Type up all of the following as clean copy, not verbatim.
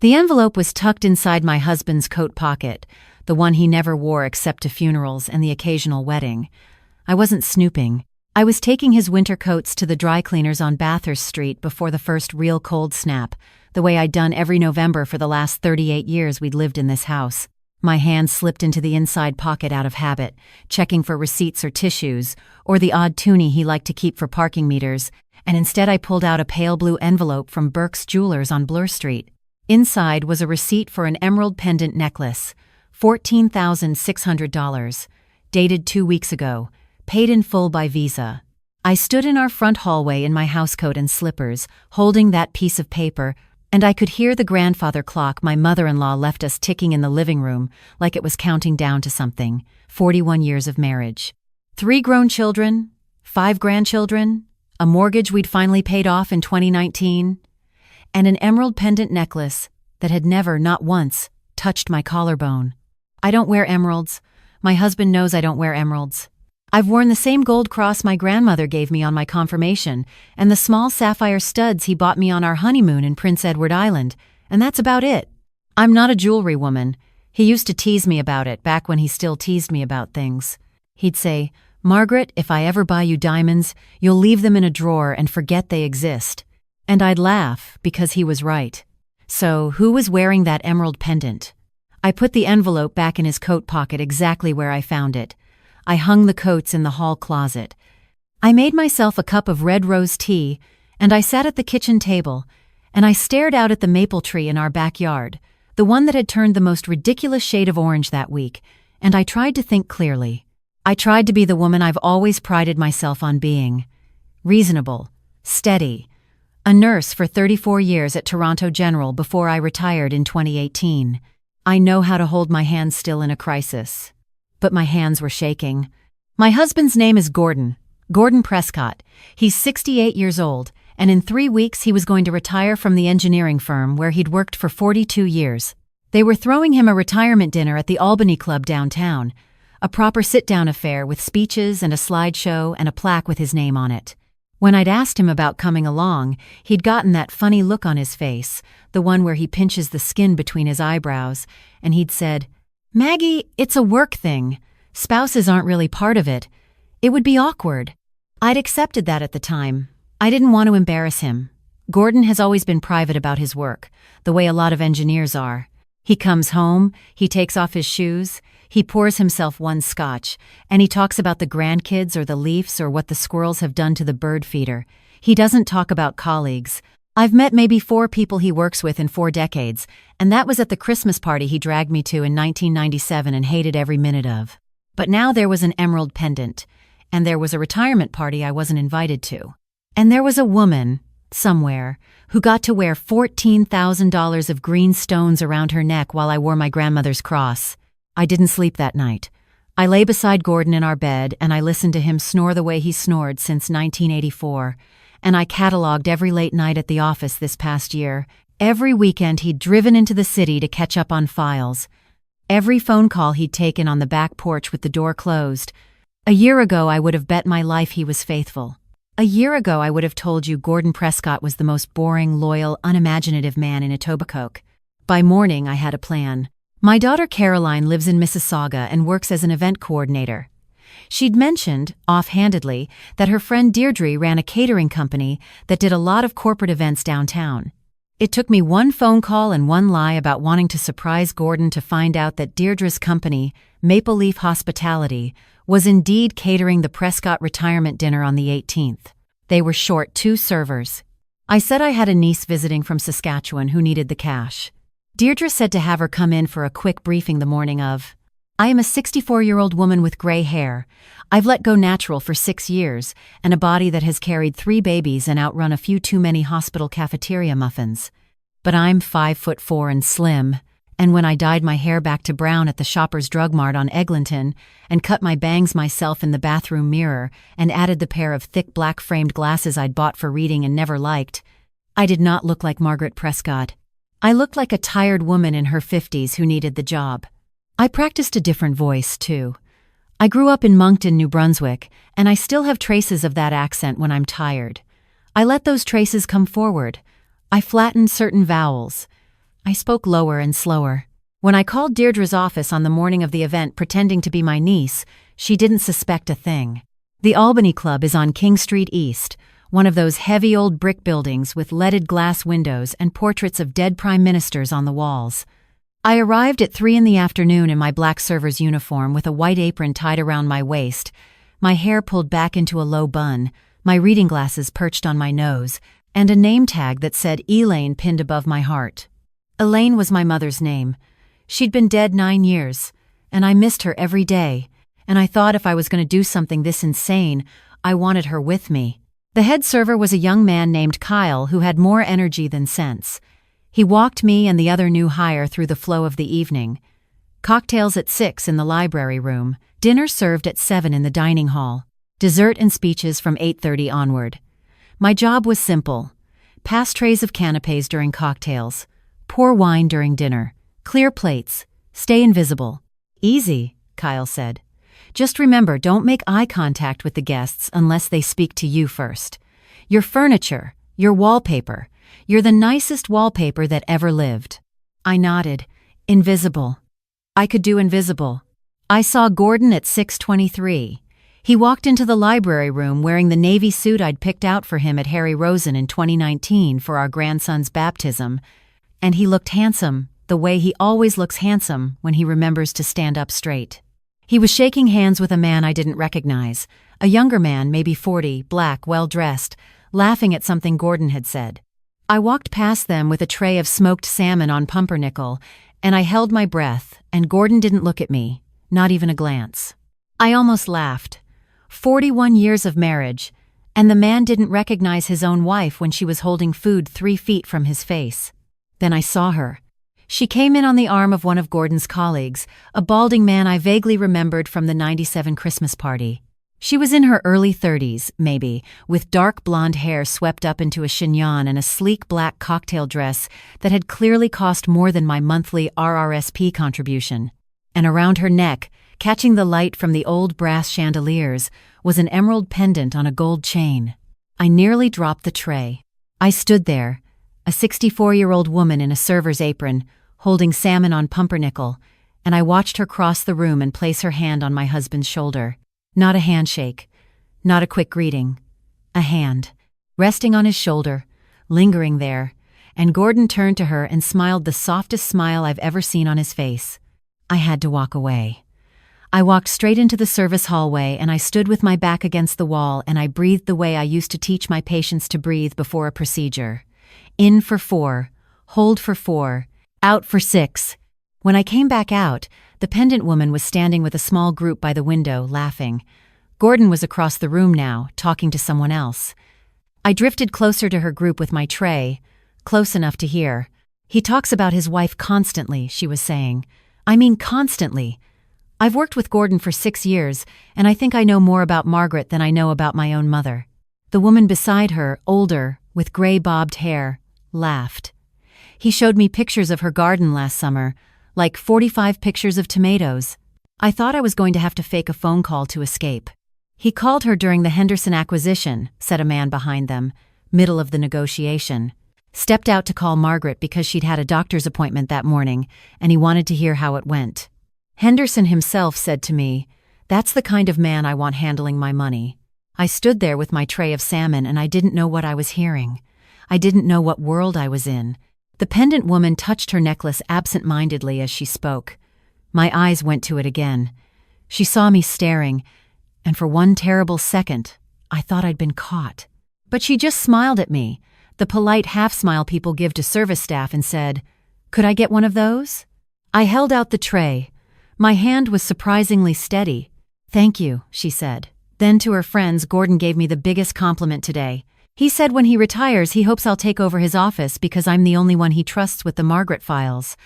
The envelope was tucked inside my husband's coat pocket, the one he never wore except to funerals and the occasional wedding. I wasn't snooping. I was taking his winter coats to the dry cleaners on Bathurst Street before the first real cold snap, the way I'd done every November for the last 38 years we'd lived in this house. My hand slipped into the inside pocket out of habit, checking for receipts or tissues, or the odd toonie he liked to keep for parking meters, and instead I pulled out a pale blue envelope from Burke's Jewelers on Bloor Street. Inside was a receipt for an emerald pendant necklace, $14,600, dated 2 weeks ago, paid in full by Visa. I stood in our front hallway in my housecoat and slippers, holding that piece of paper, and I could hear the grandfather clock my mother-in-law left us ticking in the living room like it was counting down to something. 41 years of marriage. 3 grown children, 5 grandchildren, a mortgage we'd finally paid off in 2019, and an emerald pendant necklace that had never, not once, touched my collarbone. I don't wear emeralds. My husband knows I don't wear emeralds. I've worn the same gold cross my grandmother gave me on my confirmation, and the small sapphire studs he bought me on our honeymoon in Prince Edward Island, and that's about it. I'm not a jewelry woman. He used to tease me about it back when he still teased me about things. He'd say, "Margaret, if I ever buy you diamonds, you'll leave them in a drawer and forget they exist." And I'd laugh, because he was right. So, who was wearing that emerald pendant? I put the envelope back in his coat pocket exactly where I found it. I hung the coats in the hall closet. I made myself a cup of red rose tea, and I sat at the kitchen table, and I stared out at the maple tree in our backyard, the one that had turned the most ridiculous shade of orange that week, and I tried to think clearly. I tried to be the woman I've always prided myself on being. Reasonable, steady. A nurse for 34 years at Toronto General before I retired in 2018. I know how to hold my hands still in a crisis. But my hands were shaking. My husband's name is Gordon Prescott. He's 68 years old, and in 3 weeks he was going to retire from the engineering firm where he'd worked for 42 years. They were throwing him a retirement dinner at the Albany Club downtown, a proper sit-down affair with speeches and a slideshow and a plaque with his name on it. When I'd asked him about coming along, he'd gotten that funny look on his face, the one where he pinches the skin between his eyebrows, and he'd said, "Maggie, it's a work thing. Spouses aren't really part of it. It would be awkward." I'd accepted that at the time. I didn't want to embarrass him. Gordon has always been private about his work, the way a lot of engineers are. He comes home, he takes off his shoes, he pours himself one scotch, and he talks about the grandkids or the Leafs or what the squirrels have done to the bird feeder. He doesn't talk about colleagues. I've met maybe 4 people he works with in 4 decades, and that was at the Christmas party he dragged me to in 1997 and hated every minute of. But now there was an emerald pendant, and there was a retirement party I wasn't invited to. And there was a woman, somewhere, who got to wear $14,000 of green stones around her neck while I wore my grandmother's cross. I didn't sleep that night. I lay beside Gordon in our bed, and I listened to him snore the way he snored since 1984, and I cataloged every late night at the office this past year. Every weekend he'd driven into the city to catch up on files. Every phone call he'd taken on the back porch with the door closed. A year ago I would have bet my life he was faithful. A year ago I would have told you Gordon Prescott was the most boring, loyal, unimaginative man in Etobicoke. By morning I had a plan. My daughter Caroline lives in Mississauga and works as an event coordinator. She'd mentioned, offhandedly, that her friend Deirdre ran a catering company that did a lot of corporate events downtown. It took me one phone call and one lie about wanting to surprise Gordon to find out that Deirdre's company, Maple Leaf Hospitality, was indeed catering the Prescott retirement dinner on the 18th. They were short 2 servers. I said I had a niece visiting from Saskatchewan who needed the cash. Deirdre said to have her come in for a quick briefing the morning of. I am a 64-year-old woman with gray hair. I've let go natural for 6 years, and a body that has carried 3 babies and outrun a few too many hospital cafeteria muffins. But I'm 5'4" and slim, and when I dyed my hair back to brown at the Shoppers Drug Mart on Eglinton, and cut my bangs myself in the bathroom mirror, and added the pair of thick black-framed glasses I'd bought for reading and never liked, I did not look like Margaret Prescott. I looked like a tired woman in her 50s who needed the job. I practiced a different voice, too. I grew up in Moncton, New Brunswick, and I still have traces of that accent when I'm tired. I let those traces come forward. I flattened certain vowels. I spoke lower and slower. When I called Deirdre's office on the morning of the event pretending to be my niece, she didn't suspect a thing. The Albany Club is on King Street East, one of those heavy old brick buildings with leaded glass windows and portraits of dead prime ministers on the walls. I arrived at 3 p.m. in my black server's uniform with a white apron tied around my waist, my hair pulled back into a low bun, my reading glasses perched on my nose, and a name tag that said Elaine pinned above my heart. Elaine was my mother's name. She'd been dead 9 years, and I missed her every day, and I thought if I was going to do something this insane, I wanted her with me. The head server was a young man named Kyle who had more energy than sense. He walked me and the other new hire through the flow of the evening. Cocktails at 6 in the library room, dinner served at 7 in the dining hall, dessert and speeches from 8:30 onward. My job was simple. Pass trays of canapés during cocktails, pour wine during dinner, clear plates, stay invisible. Easy, Kyle said. Just remember, don't make eye contact with the guests unless they speak to you first. Your furniture, your wallpaper, you're the nicest wallpaper that ever lived. I nodded. Invisible. I could do invisible. I saw Gordon at 6:23. He walked into the library room wearing the navy suit I'd picked out for him at Harry Rosen in 2019 for our grandson's baptism, and he looked handsome, the way he always looks handsome when he remembers to stand up straight. He was shaking hands with a man I didn't recognize, a younger man, maybe 40, black, well-dressed, laughing at something Gordon had said. I walked past them with a tray of smoked salmon on pumpernickel, and I held my breath, and Gordon didn't look at me, not even a glance. I almost laughed. 41 years of marriage, and the man didn't recognize his own wife when she was holding food 3 feet from his face. Then I saw her. She came in on the arm of one of Gordon's colleagues, a balding man I vaguely remembered from the '97 Christmas party. She was in her early 30s, maybe, with dark blonde hair swept up into a chignon and a sleek black cocktail dress that had clearly cost more than my monthly RRSP contribution. And around her neck, catching the light from the old brass chandeliers, was an emerald pendant on a gold chain. I nearly dropped the tray. I stood there, a 64-year-old woman in a server's apron, holding salmon on pumpernickel, and I watched her cross the room and place her hand on my husband's shoulder. Not a handshake, not a quick greeting. A hand, resting on his shoulder, lingering there, and Gordon turned to her and smiled the softest smile I've ever seen on his face. I had to walk away. I walked straight into the service hallway and I stood with my back against the wall and I breathed the way I used to teach my patients to breathe before a procedure. In for 4, hold for 4, out for 6. When I came back out, the pendant woman was standing with a small group by the window, laughing. Gordon was across the room now, talking to someone else. I drifted closer to her group with my tray, close enough to hear. He talks about his wife constantly, she was saying. I mean constantly. I've worked with Gordon for 6 years, and I think I know more about Margaret than I know about my own mother. The woman beside her, older, with gray bobbed hair, laughed. He showed me pictures of her garden last summer, like 45 pictures of tomatoes. I thought I was going to have to fake a phone call to escape. He called her during the Henderson acquisition, said a man behind them, middle of the negotiation. Stepped out to call Margaret because she'd had a doctor's appointment that morning, and he wanted to hear how it went. Henderson himself said to me, "That's the kind of man I want handling my money." I stood there with my tray of salmon and I didn't know what I was hearing. I didn't know what world I was in. The pendant woman touched her necklace absent-mindedly as she spoke. My eyes went to it again. She saw me staring, and for one terrible second, I thought I'd been caught. But she just smiled at me, the polite half-smile people give to service staff, and said, "Could I get one of those?" I held out the tray. My hand was surprisingly steady. "Thank you," she said. Then to her friends, Gordon gave me the bigged compliment today. He said when he retires he hopes I'll take over his office because I'm the only one he trusts with the Margaret files.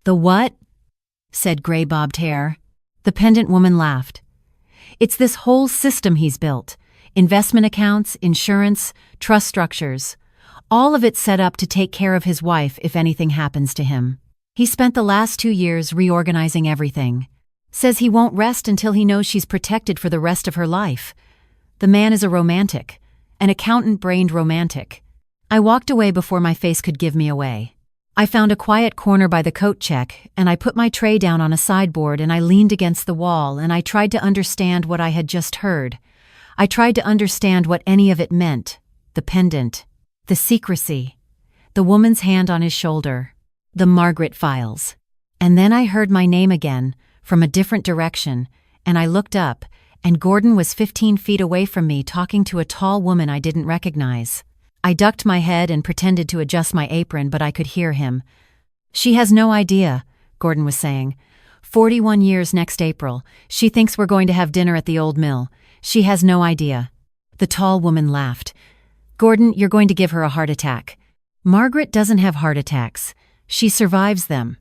"The what?" said gray bobbed hair. The pendant woman laughed. "It's this whole system he's built. Investment accounts, insurance, trust structures. All of it set up to take care of his wife if anything happens to him. He spent the last 2 years reorganizing everything. Says he won't rest until he knows she's protected for the rest of her life. The man is a romantic, an accountant-brained romantic." I walked away before my face could give me away. I found a quiet corner by the coat check, and I put my tray down on a sideboard and I leaned against the wall and I tried to understand what I had just heard. I tried to understand what any of it meant. The pendant. The secrecy. The woman's hand on his shoulder. The Margaret files. And then I heard my name again, from a different direction, and I looked up, and Gordon was 15 feet away from me talking to a tall woman I didn't recognize. I ducked my head and pretended to adjust my apron, but I could hear him. "She has no idea," Gordon was saying. 41 years next April. She thinks we're going to have dinner at the old mill. She has no idea." The tall woman laughed. "Gordon, you're going to give her a heart attack." "Margaret doesn't have heart attacks. She survives them."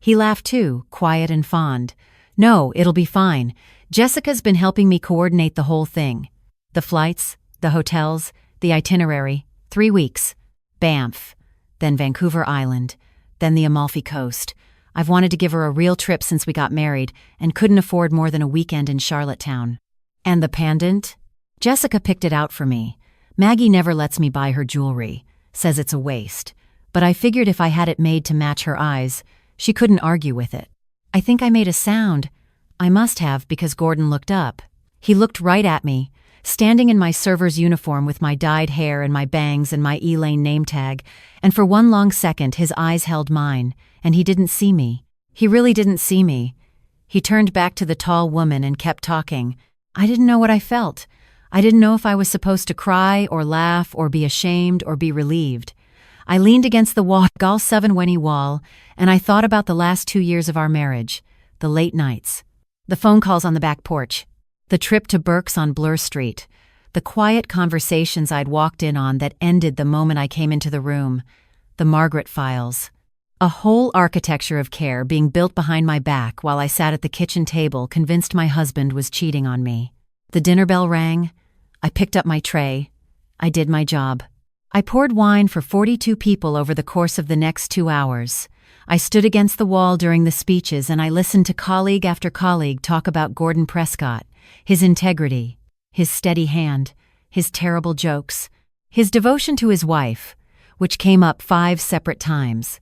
He laughed too, quiet and fond. "No, it'll be fine. Jessica's been helping me coordinate the whole thing. The flights, the hotels, the itinerary. 3 weeks. Banff. Then Vancouver Island. Then the Amalfi Coast. I've wanted to give her a real trip since we got married and couldn't afford more than a weekend in Charlottetown." "And the pendant?" "Jessica picked it out for me. Maggie never lets me buy her jewelry. Says it's a waste. But I figured if I had it made to match her eyes, she couldn't argue with it." I think I made a sound. I must have, because Gordon looked up. He looked right at me, standing in my server's uniform with my dyed hair and my bangs and my Elaine name tag, and for one long second his eyes held mine, and he didn't see me. He really didn't see me. He turned back to the tall woman and kept talking. I didn't know what I felt. I didn't know if I was supposed to cry or laugh or be ashamed or be relieved. I leaned against the wall, 7 wall, and I thought about the last 2 years of our marriage, the late nights, the phone calls on the back porch, the trip to Burke's on Bloor Street, the quiet conversations I'd walked in on that ended the moment I came into the room, the Margaret files. A whole architecture of care being built behind my back while I sat at the kitchen table convinced my husband was cheating on me. The dinner bell rang. I picked up my tray. I did my job. I poured wine for 42 people over the course of the next 2 hours. I stood against the wall during the speeches and I listened to colleague after colleague talk about Gordon Prescott, his integrity, his steady hand, his terrible jokes, his devotion to his wife, which came up 5 separate times.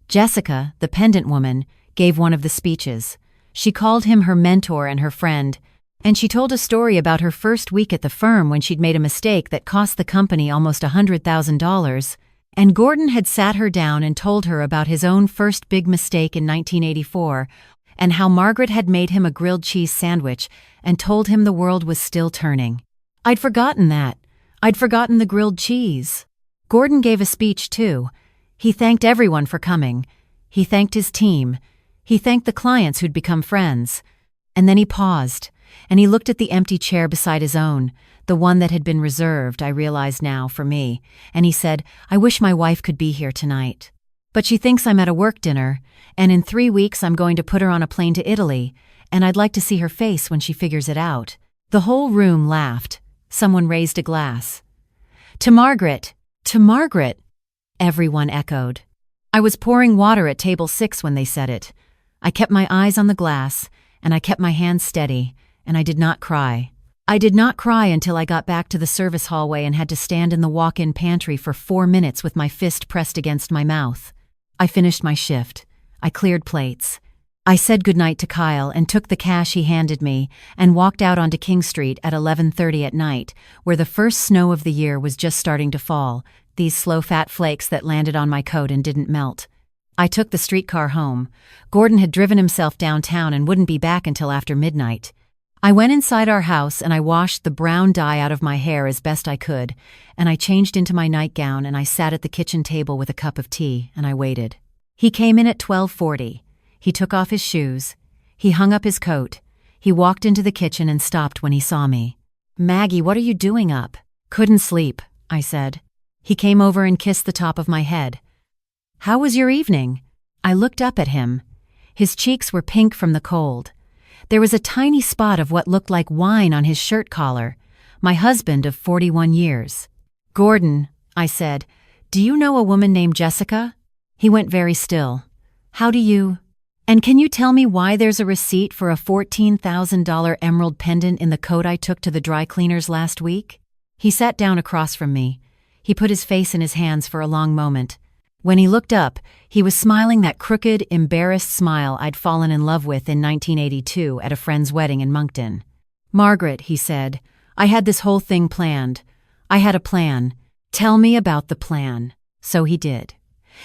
Jessica, the pendant woman, gave one of the speeches. She called him her mentor and her friend, and she told a story about her first week at the firm when she'd made a mistake that cost the company almost $100,000, and Gordon had sat her down and told her about his own first big mistake in 1984, and how Margaret had made him a grilled cheese sandwich and told him the world was still turning. I'd forgotten that. I'd forgotten the grilled cheese. Gordon gave a speech too. He thanked everyone for coming. He thanked his team. He thanked the clients who'd become friends. And then he paused, and he looked at the empty chair beside his own, the one that had been reserved, I realize now, for me, and he said, "I wish my wife could be here tonight. But she thinks I'm at a work dinner, and in 3 weeks I'm going to put her on a plane to Italy, and I'd like to see her face when she figures it out." The whole room laughed. Someone raised a glass. "To Margaret! To Margaret!" Everyone echoed. I was pouring water at table 6 when they said it. I kept my eyes on the glass, and I kept my hands steady, and I did not cry. I did not cry until I got back to the service hallway and had to stand in the walk-in pantry for 4 minutes with my fist pressed against my mouth. I finished my shift. I cleared plates. I said goodnight to Kyle and took the cash he handed me and walked out onto King Street at 11:30 at night, where the first snow of the year was just starting to fall, these slow fat flakes that landed on my coat and didn't melt. I took the streetcar home. Gordon had driven himself downtown and wouldn't be back until after midnight. I went inside our house and I washed the brown dye out of my hair as best I could, and I changed into my nightgown and I sat at the kitchen table with a cup of tea and I waited. He came in at 12:40. He took off his shoes. He hung up his coat. He walked into the kitchen and stopped when he saw me. "Maggie, what are you doing up?" "Couldn't sleep," I said. He came over and kissed the top of my head. "How was your evening?" I looked up at him. His cheeks were pink from the cold. There was a tiny spot of what looked like wine on his shirt collar. My husband of 41 years. "Gordon," I said, "do you know a woman named Jessica?" He went very still. "How do you? And can you tell me why there's a receipt for a $14,000 emerald pendant in the coat I took to the dry cleaners last week?" He sat down across from me. He put his face in his hands for a long moment. When he looked up, he was smiling that crooked, embarrassed smile I'd fallen in love with in 1982 at a friend's wedding in Moncton. "Margaret," he said, "I had this whole thing planned. I had a plan. Tell me about the plan." So he did.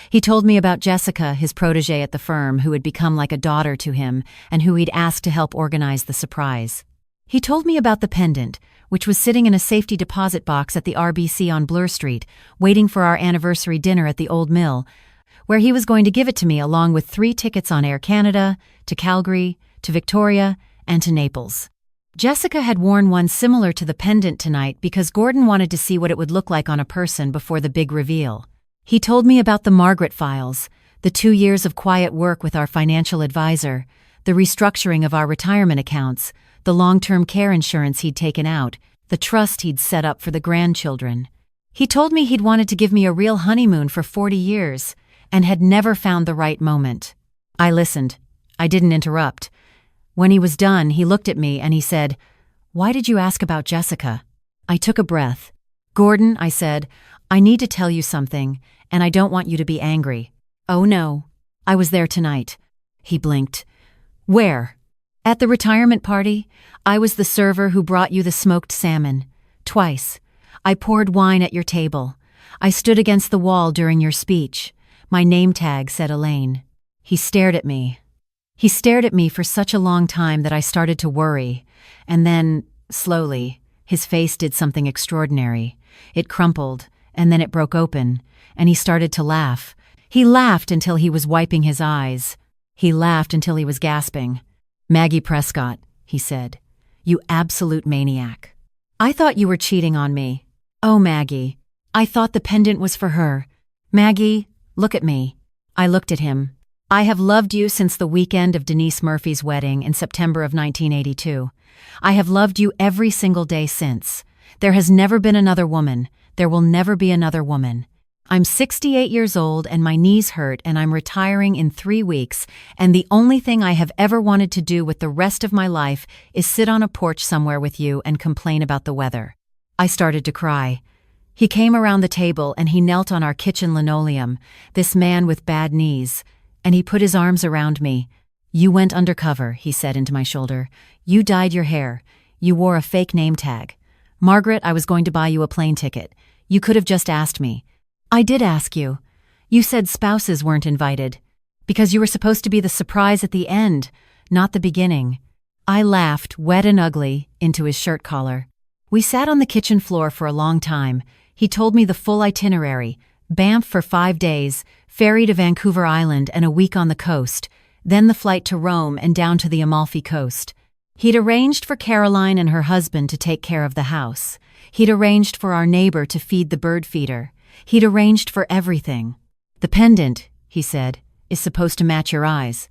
He told me about Jessica, his protégé at the firm, who had become like a daughter to him and who he'd asked to help organize the surprise. He told me about the pendant, which was sitting in a safety deposit box at the RBC on Bloor Street, waiting for our anniversary dinner at the Old Mill, where he was going to give it to me along with 3 tickets on Air Canada, to Calgary, to Victoria, and to Naples. Jessica had worn one similar to the pendant tonight because Gordon wanted to see what it would look like on a person before the big reveal. He told me about the Margaret files, the 2 years of quiet work with our financial advisor, the restructuring of our retirement accounts, the long-term care insurance he'd taken out, the trust he'd set up for the grandchildren. He told me he'd wanted to give me a real honeymoon for 40 years and had never found the right moment. I listened. I didn't interrupt. When he was done, he looked at me and he said, "Why did you ask about Jessica?" I took a breath. "Gordon," I said, "I need to tell you something, and I don't want you to be angry." "Oh no. I was there tonight." He blinked. "Where?" "At the retirement party. I was the server who brought you the smoked salmon. Twice. I poured wine at your table. I stood against the wall during your speech. My name tag said Elaine." He stared at me. He stared at me for such a long time that I started to worry, and then, slowly, his face did something extraordinary. It crumpled, and then it broke open, and he started to laugh. He laughed until he was wiping his eyes. He laughed until he was gasping. "Maggie Prescott," he said, "you absolute maniac. I thought you were cheating on me. Oh, Maggie, I thought the pendant was for her. Maggie, look at me." I looked at him. "I have loved you since the weekend of Denise Murphy's wedding in September of 1982. I have loved you every single day since. There has never been another woman. There will never be another woman. I'm 68 years old and my knees hurt and I'm retiring in 3 weeks, and the only thing I have ever wanted to do with the rest of my life is sit on a porch somewhere with you and complain about the weather." I started to cry. He came around the table and he knelt on our kitchen linoleum, this man with bad knees, and he put his arms around me. "You went undercover," he said into my shoulder. "You dyed your hair. You wore a fake name tag. Margaret, I was going to buy you a plane ticket. You could have just asked me." "I did ask you. You said spouses weren't invited, because you were supposed to be the surprise at the end, not the beginning." I laughed, wet and ugly, into his shirt collar. We sat on the kitchen floor for a long time. He told me the full itinerary: Banff for 5 days, ferry to Vancouver Island and a week on the coast, then the flight to Rome and down to the Amalfi Coast. He'd arranged for Caroline and her husband to take care of the house. He'd arranged for our neighbor to feed the bird feeder. He'd arranged for everything. "The pendant," he said, "is supposed to match your eyes.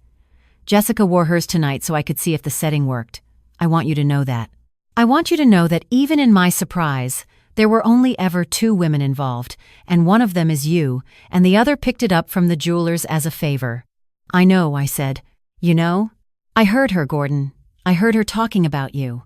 Jessica wore hers tonight so I could see if the setting worked. I want you to know that. I want you to know that even in my surprise, there were only ever 2 women involved, and one of them is you, and the other picked it up from the jewelers as a favor." "I know," I said. "You know? I heard her, Gordon. I heard her talking about you.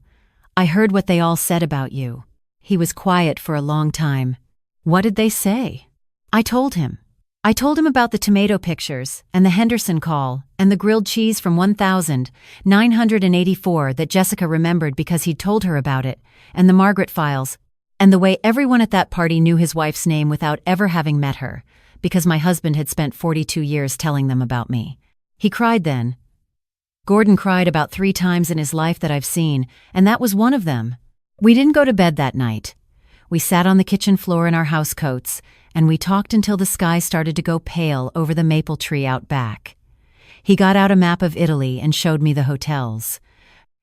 I heard what they all said about you." He was quiet for a long time. "What did they say?" I told him. I told him about the tomato pictures, and the Henderson call, and the grilled cheese from 1984 that Jessica remembered because he'd told her about it, and the Margaret files, and the way everyone at that party knew his wife's name without ever having met her, because my husband had spent 42 years telling them about me. He cried then. Gordon cried about 3 times in his life that I've seen, and that was one of them. We didn't go to bed that night. We sat on the kitchen floor in our housecoats, and we talked until the sky started to go pale over the maple tree out back. He got out a map of Italy and showed me the hotels.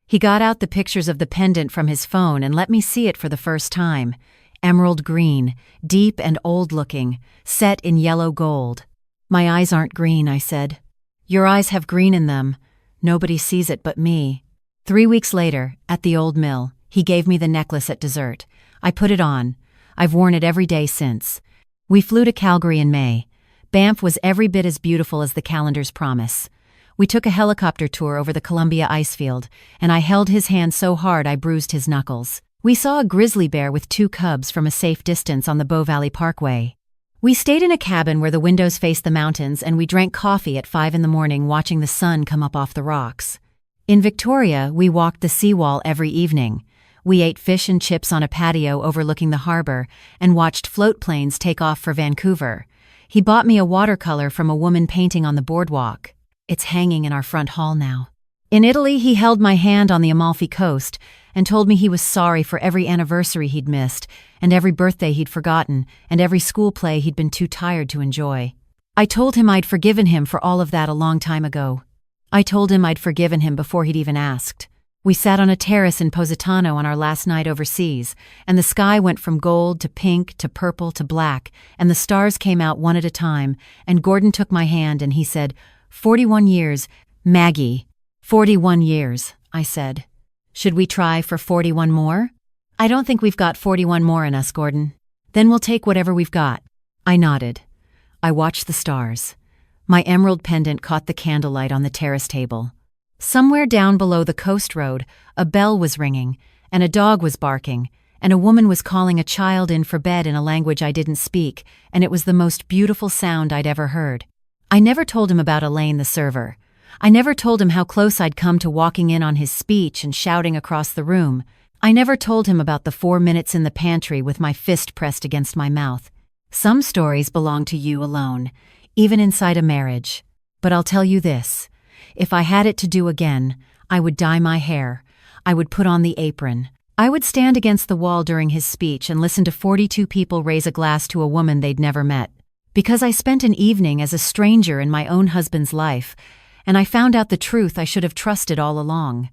He got out the pictures of the pendant from his phone and let me see it for the first time. Emerald green, deep and old-looking, set in yellow gold. "My eyes aren't green," I said. "Your eyes have green in them. Nobody sees it but me." 3 weeks later, at the Old Mill, he gave me the necklace at dessert. I put it on. I've worn it every day since. We flew to Calgary in May. Banff was every bit as beautiful as the calendar's promise. We took a helicopter tour over the Columbia icefield, and I held his hand so hard I bruised his knuckles. We saw a grizzly bear with 2 cubs from a safe distance on the Bow Valley Parkway. We stayed in a cabin where the windows faced the mountains, and we drank coffee at 5 a.m. watching the sun come up off the rocks. In Victoria, we walked the seawall every evening. We ate fish and chips on a patio overlooking the harbor and watched float planes take off for Vancouver. He bought me a watercolor from a woman painting on the boardwalk. It's hanging in our front hall now. In Italy, he held my hand on the Amalfi Coast and told me he was sorry for every anniversary he'd missed, and every birthday he'd forgotten, and every school play he'd been too tired to enjoy. I told him I'd forgiven him for all of that a long time ago. I told him I'd forgiven him before he'd even asked. We sat on a terrace in Positano on our last night overseas, and the sky went from gold to pink to purple to black, and the stars came out one at a time, and Gordon took my hand and he said, 41 years, Maggie. 41 years, I said. Should we try for 41 more? I don't think we've got 41 more in us, Gordon. Then we'll take whatever we've got. I nodded. I watched the stars. My emerald pendant caught the candlelight on the terrace table. Somewhere down below the coast road, a bell was ringing, and a dog was barking, and a woman was calling a child in for bed in a language I didn't speak, and it was the most beautiful sound I'd ever heard. I never told him about Elaine the server. I never told him how close I'd come to walking in on his speech and shouting across the room. I never told him about the 4 minutes in the pantry with my fist pressed against my mouth. Some stories belong to you alone, even inside a marriage. But I'll tell you this. If I had it to do again, I would dye my hair. I would put on the apron. I would stand against the wall during his speech and listen to 42 people raise a glass to a woman they'd never met. Because I spent an evening as a stranger in my own husband's life, and I found out the truth I should have trusted all along.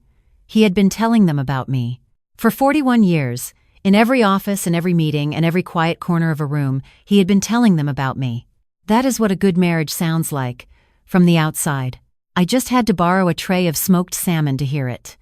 He had been telling them about me. For 41 years, in every office and every meeting and every quiet corner of a room, he had been telling them about me. That is what a good marriage sounds like, from the outside. I just had to borrow a tray of smoked salmon to hear it.